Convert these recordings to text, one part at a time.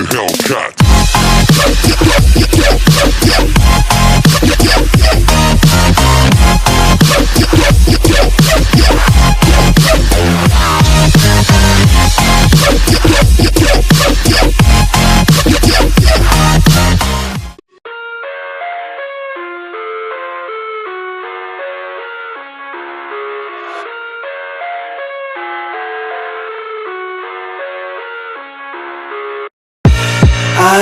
fucking Hellcat. I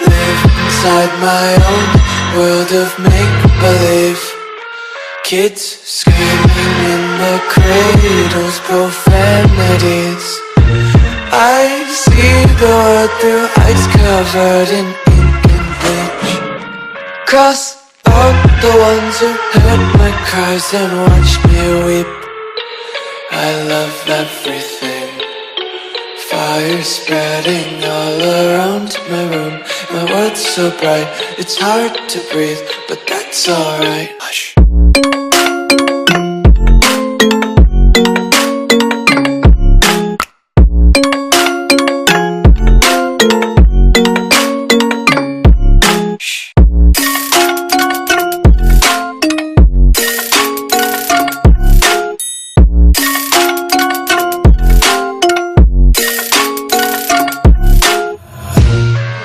live inside my own world of make-believe. Kids screaming in their cradles, profanities. I see the world through ice covered in ink and bleach. Cross out the ones who heard my cries and watched me weep. I love everything. Fire spreading all around my room. My world's so bright, it's hard to breathe, but that's alright. Hush.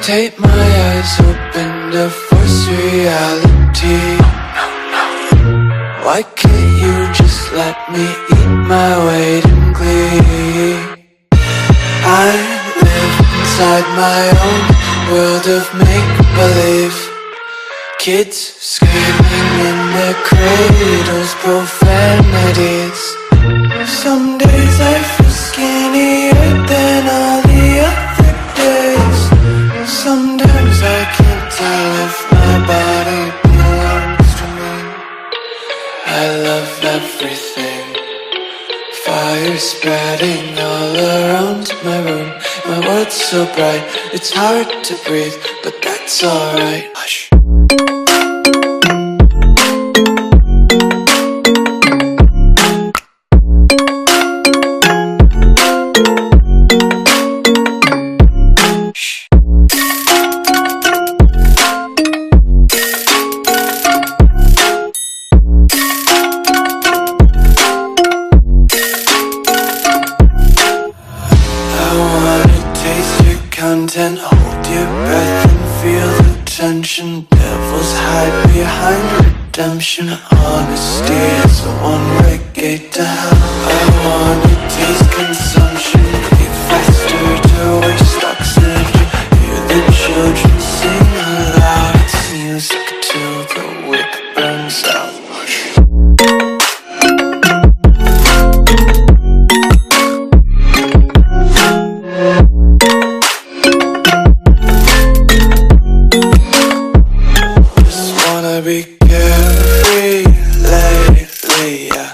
Take my eyes open to force reality. Why can't you just let me eat my weight in glee? I live inside my own world of make-believe. Kids screaming in their cradles, profanities. Some days I feel skinnier than all the other days. Sometimes I can't tell if my body belongs to me. I love everything. Fire spreading all around my room. My world's so bright, it's hard to breathe, but that's alright. Hush. Hold your breath and feel the tension. Devils hide behind redemption. Honesty is the one-way gate to hell. I wanna taste consumption. Breathe faster to waste oxygen. Hear the children sing aloud. It's music till the wick burns out. Be carefree lately, yeah.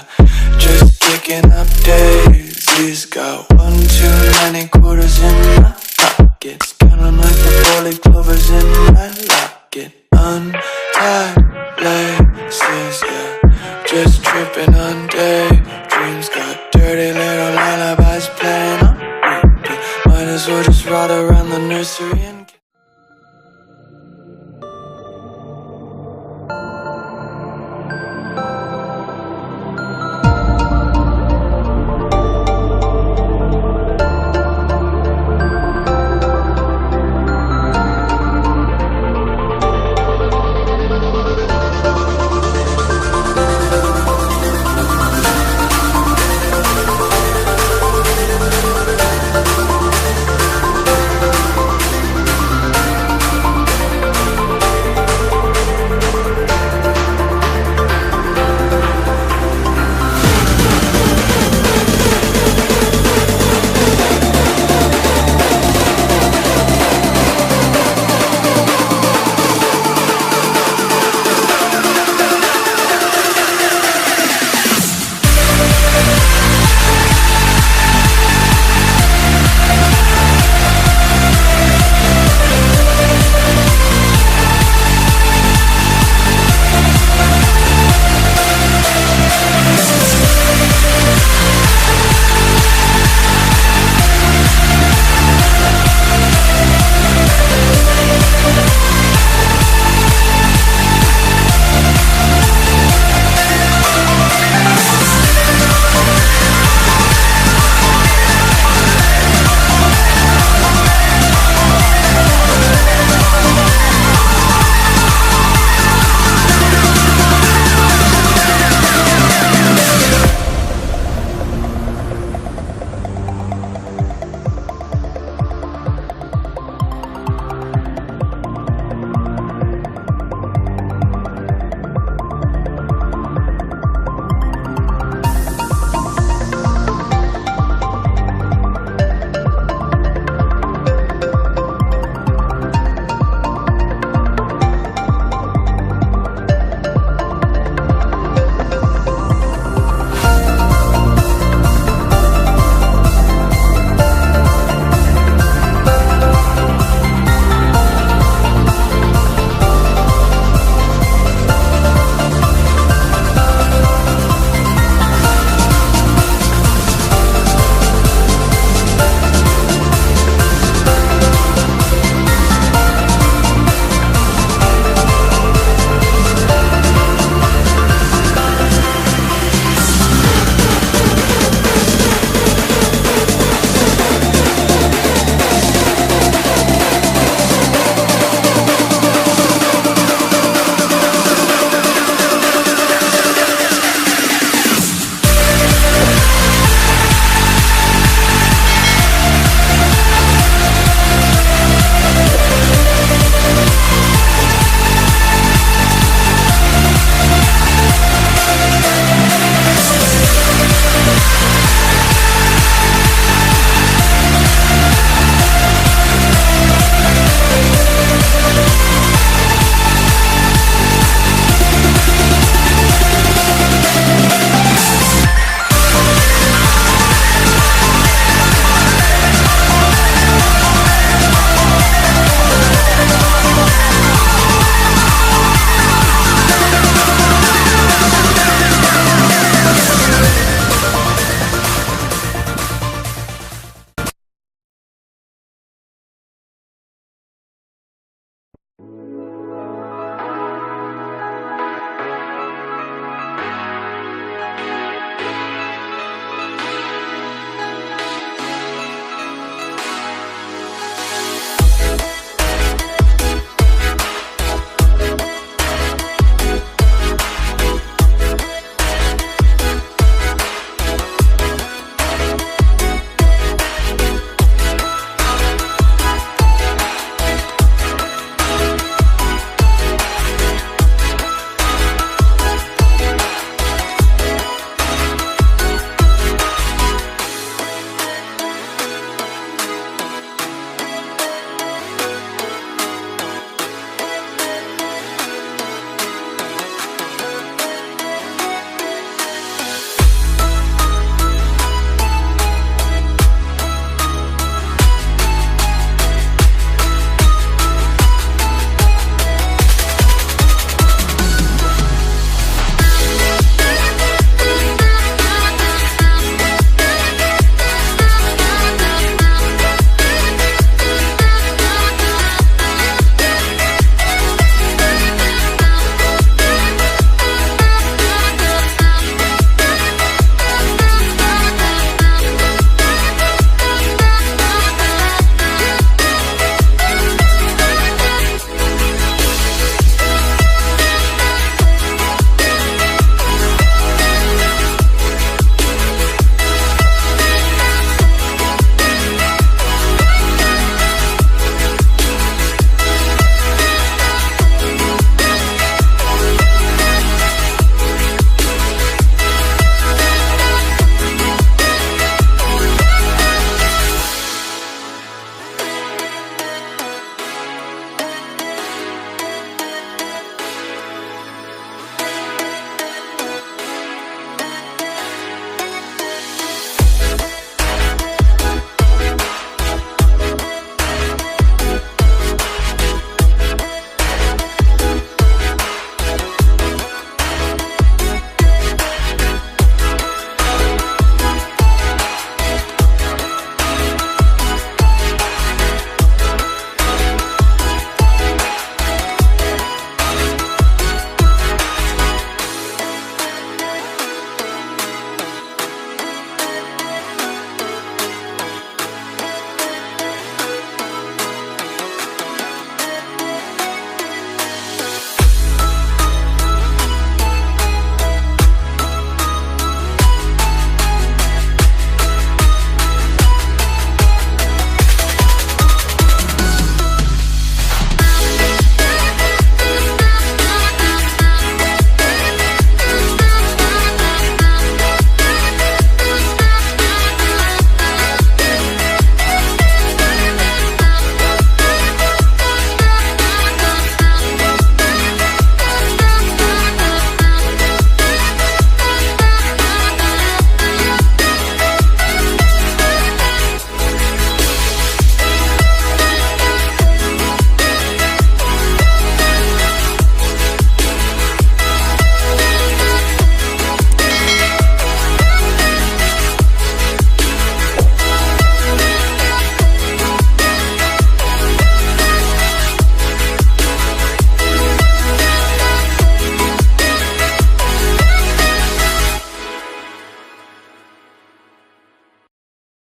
Just kicking up daisies. Got one too many quarters in my pockets. Counting like the 4-leaf clovers in my locket. Untied laces, yeah. Just tripping on daydreams. Got dirty little lullabies playing on repeat. Might as well just ride around the nursery and